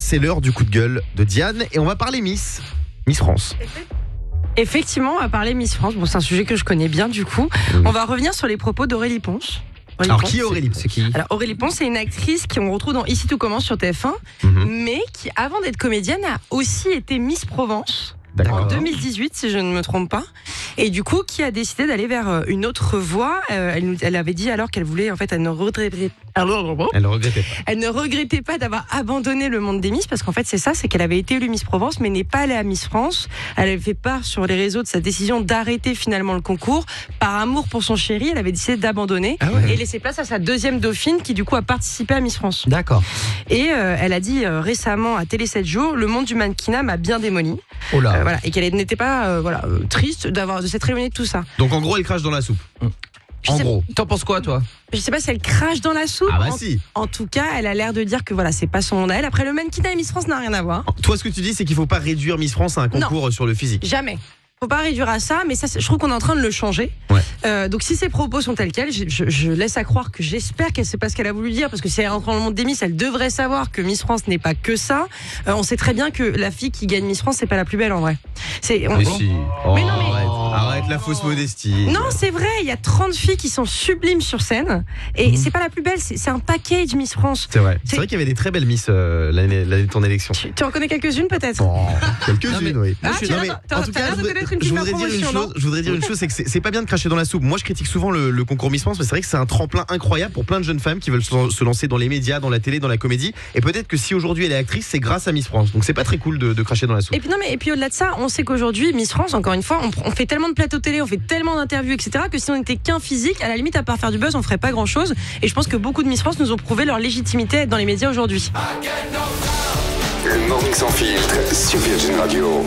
c'est l'heure du coup de gueule de Diane et on va parler Miss France. Effectivement, on va parler Miss France. Bon, c'est un sujet que je connais bien du coup. On va revenir sur les propos d'Aurélie Ponce. Alors qui est Aurélie Ponce? Alors Aurélie Ponce, c'est une actrice qu'on retrouve dans Ici tout commence sur TF1, mais qui avant d'être comédienne a aussi été Miss Provence. En 2018, si je ne me trompe pas. Et du coup, qui a décidé d'aller vers une autre voie. Elle avait dit alors qu'elle voulait, en fait, elle ne regrettait pas d'avoir abandonné le monde des Miss, parce qu'en fait, c'est ça, c'est qu'elle avait été élue Miss Provence, mais n'est pas allée à Miss France. Elle avait fait part sur les réseaux de sa décision d'arrêter finalement le concours. Par amour pour son chéri, elle avait décidé d'abandonner et laisser place à sa deuxième dauphine, qui du coup a participé à Miss France. D'accord. Et elle a dit récemment à Télé 7 jours, le monde du mannequinat m'a bien démoli. Oh là. Voilà, et qu'elle n'était pas triste de s'être éloignée de tout ça. Donc en gros, elle crache dans la soupe. En gros. T'en penses quoi, toi? Je sais pas si elle crache dans la soupe. Ah bah si. En tout cas, elle a l'air de dire que voilà, c'est pas son monde à elle. Après, le mannequinat et Miss France n'a rien à voir. Toi, ce que tu dis, c'est qu'il faut pas réduire Miss France à un concours sur le physique. Jamais. Faut pas réduire à ça, mais ça, je trouve qu'on est en train de le changer. Ouais. Donc si ses propos sont tels quels, je laisse à croire que j'espère qu'elle sait pas ce qu'elle a voulu dire, parce que si elle rentre dans le monde des Miss, elle devrait savoir que Miss France n'est pas que ça. On sait très bien que la fille qui gagne Miss France, c'est pas la plus belle en vrai. Mais si. Mais non, mais... Arrête la fausse modestie. Non, c'est vrai, il y a 30 filles qui sont sublimes sur scène, et c'est pas la plus belle, c'est un package Miss France. C'est vrai. C'est vrai qu'il y avait des très belles Miss l'année de ton élection. Tu en connais quelques-unes peut-être? Quelques-unes, oui. En tout cas, je voudrais dire une chose, c'est que c'est pas bien de cracher dans la soupe. Moi, je critique souvent le concours Miss France, mais c'est vrai que c'est un tremplin incroyable pour plein de jeunes femmes qui veulent se lancer dans les médias, dans la télé, dans la comédie. Et peut-être que si aujourd'hui elle est actrice, c'est grâce à Miss France. Donc c'est pas très cool de cracher dans la soupe. Et puis non, mais et puis au-delà de ça, on sait qu'aujourd'hui Miss France, encore une fois, on fait tellement de plateaux télé, on fait tellement d'interviews, etc., que si on n'était qu'un physique, à la limite, à part faire du buzz, on ferait pas grand-chose. Et je pense que beaucoup de Miss France nous ont prouvé leur légitimité à être dans les médias aujourd'hui. Le Morning Sans Filtre sur Virgin Radio.